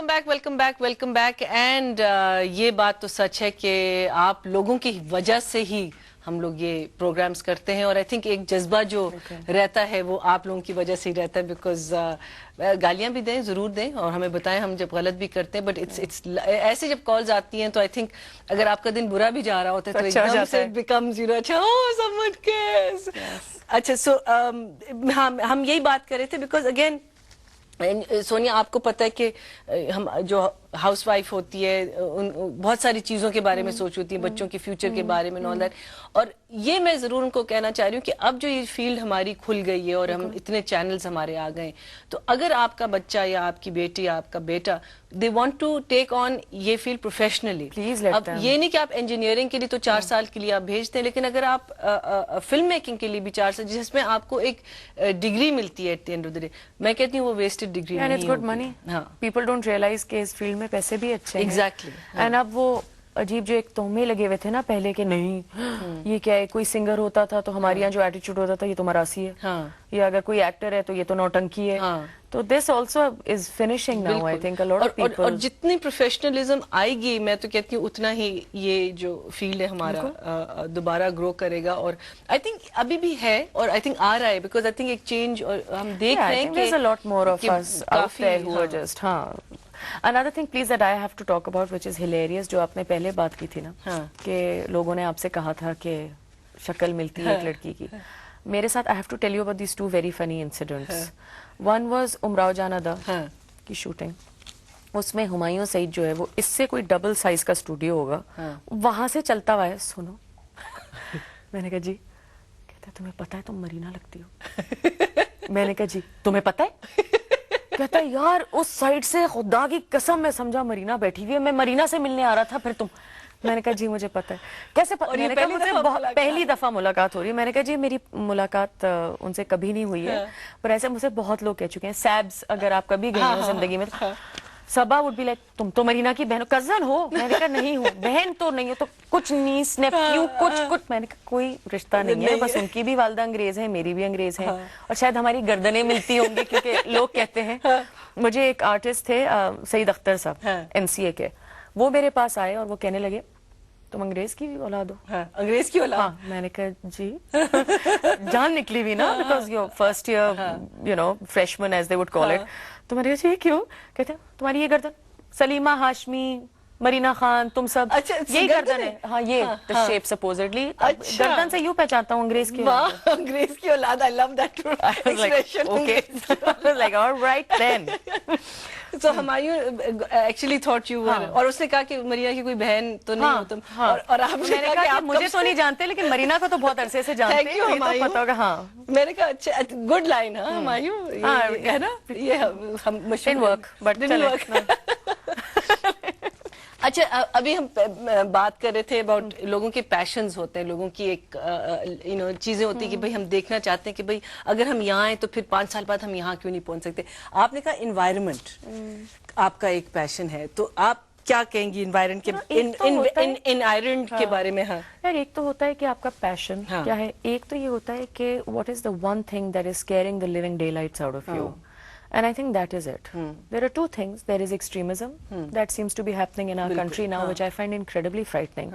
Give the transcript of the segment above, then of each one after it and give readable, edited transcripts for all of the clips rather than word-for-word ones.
Welcome back and یہ بات تو سچ ہے کہ آپ لوگوں کی وجہ سے ہی ہم لوگ یہ پروگرامز کرتے ہیں اور آئی تھنک ایک جذبہ جو رہتا ہے وہ آپ لوگوں کی وجہ سے ہی رہتا ہے بیکاز گالیاں بھی دیں ضرور دیں اور ہمیں بتائیں ہم جب غلط بھی کرتے ہیں بٹ ایسے جب کالز آتی ہیں تو آئی تھنک اگر آپ کا دن برا بھی جا رہا ہوتا ہے تو ایک دم سے بیکمز اچھا سو ہم یہی بات کر رہے تھے بیکاز اگین سونیا آپ کو پتہ ہے کہ ہم جو ہاؤس وائف ہوتی ہے بہت ساری چیزوں کے بارے میں سوچ ہوتی ہے بچوں کے فیوچر کے بارے میں نال دیٹ اور یہ میں ضرور ان کو کہنا چاہ رہی ہوں کہ اب جو یہ فیلڈ ہماری کھل گئی ہے اور ہم اتنے چینلز ہمارے آ گئے تو اگر آپ کا بچہ یا آپ کی بیٹی یا آپ کا بیٹا دے وانٹ ٹو ٹیک آن یہ فیلڈ پروفیشنلی اب یہ نہیں کہ آپ انجینئرنگ کے لیے تو 4 سال کے لیے آپ بھیجتے ہیں لیکن اگر آپ فلم میکنگ کے لیے بھی 4 سال جس میں آپ کو ایک ڈگری ملتی ہے at the end of the day میں کہتی ہوں وہ ویسٹڈ ڈگری نہیں ہوگی. ہاں پیپل ڈونٹ ریئلائز کہ اس فیلڈ میں پیسے بھی اچھے ہیں ایگزیکٹلی اینڈ اب وہ عجیب جو ایک تہمے لگے ہوئے تھے نا پہلے کہ نہیں یہ کیا ہے کوئی سنگر ہوتا تھا تو ہمارے یہاں جو ایٹیچیوڈ ہوتا تھا یہ تو مراسی ہے یا اگر کوئی ایکٹر ہے تو یہ تو نوٹنکی ہے تو this also is finishing now I think a lot of people اور جتنی پروفیشنلزم آئے گی میں تو کہتی ہوں اتنا ہی یہ جو فیلڈ ہے ہمارا دوبارہ گرو کرے گا اور آئی تھنک ابھی بھی ہے اور آئی تھنک آ رہا ہے بیکاز آئی تھنک ایک چینج اور ہم دیکھ رہے ہیں کہ there's a lot more of us out there who are just another thing please that I have to talk about which is hilarious جو آپ نے پہلے بات کی تھی نا کہ لوگوں نے آپ سے کہا تھا کہ شکل ملتی ہے ایک لڑکی کی میرے ساتھ I have to tell you about these 2 very funny incidents. One was Umrao Jaan ادا کی شوٹنگ اس میں ہمایوں سعید جو ہے وہ اس سے کوئی ڈبل سائز کا اسٹوڈیو ہوگا وہاں سے چلتا ہوا ہے سنو میں نے کہا جی کہتا تمہیں پتا ہے تم مرینا لگتی ہو میں نے کہا جی تمہیں پتا ہے کہتا ہے یار اس سائڈ سے خدا کی قسم میں سمجھا مرینا بیٹھی ہوئی ہے میں مرینا سے ملنے آ رہا تھا پھر تم میں نے کہا جی مجھے پتا ہے کیسے پہلی دفعہ ملاقات ہو رہی ہے میں نے کہا جی میری ملاقات ان سے کبھی نہیں ہوئی ہے پر ایسے مجھے بہت لوگ کہہ چکے ہیں سیبس اگر آپ کبھی گئی ہو زندگی میں سبا وڈ بی لائک تم تو مرینا کی بہن کزن ہو میں نے کہا نہیں ہوں بہن تو نہیں ہو تو کچھ نیس نیفیو کچھ میں نے کہا کوئی رشتہ نہیں ہے بس ان کی بھی والدہ انگریز ہیں میری بھی انگریز ہیں اور شاید ہماری گردنیں ملتی ہوں گی کیونکہ لوگ کہتے ہیں مجھے ایک آرٹسٹ تھے سعید اختر صاحب NCA کے وہ میرے پاس آئے اور وہ کہنے لگے تم انگریز کی اولاد ہو انگریز کی اولاد میں نے کہا جی جان نکلی ہوئی نا because your first year you know freshman as they would call it تو میں نے کہا جی کیوں کہتے ہیں تمہاری یہ گردن سلیمہ ہاشمی مرینا خان تم سب یہی گردن ہے ہاں یہ شیپ سپوزڈلی گردن سے یوں پہچانتا ہوں انگریز کی انگریز کی اولاد I love that expression okay like all right then so Humayun actually thought you were اور اس نے کہا کہ مرینا کی کوئی بہن تو نہیں ہو تم اور آپ نے کہا کہ مجھے تو نہیں جانتے لیکن مرینا کو تو بہت عرصے سے جانتے ہیں یہ تو پتا ہوگا ہاں میں نے کہا اچھا گڈ لائن ہاں ہمایوں ہے نا یہ ہم مشین ورک بٹ اچھا ابھی ہم بات کر رہے تھے اباؤٹ لوگوں کے پیشنز ہوتے ہیں لوگوں کی ایک چیزیں ہوتی ہیں کہ بھائی ہم دیکھنا چاہتے ہیں کہ بھائی اگر ہم یہاں ہیں تو پھر 5 سال بعد ہم یہاں کیوں نہیں پہنچ سکتے آپ نے کہا انوائرمنٹ آپ کا ایک پیشن ہے تو آپ کیا کہیں گی انوائرمنٹ کے بارے میں یار ایک تو ہوتا ہے کہ آپ کا پیشن کیا ہے ایک تو یہ ہوتا ہے کہ what is the one thing that is scaring the living daylights out of you And I think that is it. There are 2 things. There is extremism that seems to be happening in our country now, which I find incredibly frightening.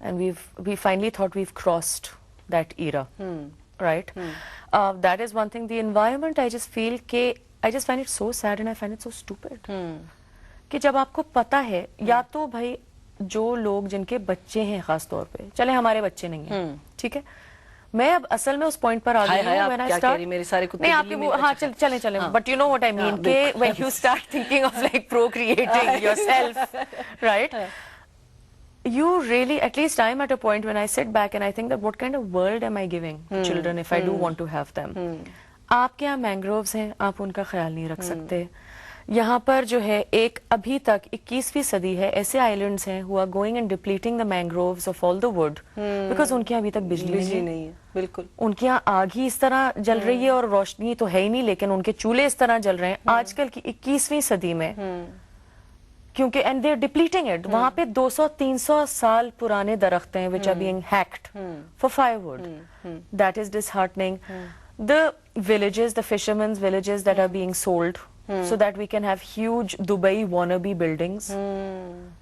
And we finally thought we've crossed that era. Right? That is one thing. The environment, I just feel I just find it so sad and I find it so stupid. کہ جب آپ کو پتا ہے یا تو بھائی جو لوگ جن کے بچے ہیں خاص طور پہ چلے ہمارے بچے نہیں ہیں ٹھیک ہے میں اب اصل میں اس پوائنٹ پر آ گئی ہوں when I start نہیں آپ کے ہاں چلیں but you know what I mean کہ when you start thinking of like procreating yourself right you really at least I'm at a point when I sit back and I think that what kind of world am I giving children if I do want to have them آپ کے یہاں mangroves ہیں آپ ان کا خیال نہیں رکھ سکتے یہاں پر جو ہے ایک ابھی تک 21ویں صدی ہے ایسے آئیلینڈز ہیں who are going and depleting the mangroves of all the wood because ان کے ابھی تک بجلی نہیں ہے بالکل ان کے یہاں آگ ہی اس طرح جل رہی ہے اور روشنی تو ہے ہی نہیں لیکن ان کے چولہے اس طرح جل رہے ہیں آج کل کی 21ویں صدی میں کیونکہ and they're depleting it وہاں پہ 200-300 سال پرانے درخت ہیں which are being hacked for firewood that is disheartening the villages, the fishermen's villages that are being sold, so that we can have huge Dubai wannabe buildings.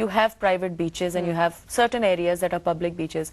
you have private beaches and you have certain areas that are public beaches.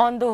on the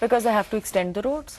because they have to extend the roads.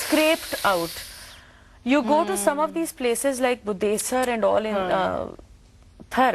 scraped out. You go to some of these places like Budesar and all in Thar,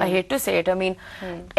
I hate to say it. I mean,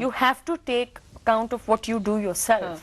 You have to take account of what you do yourself.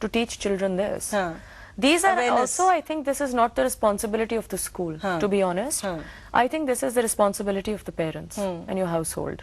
to teach children this. These are also, I think this is not the responsibility of the school, to be honest. I think this is the responsibility of the parents and your household.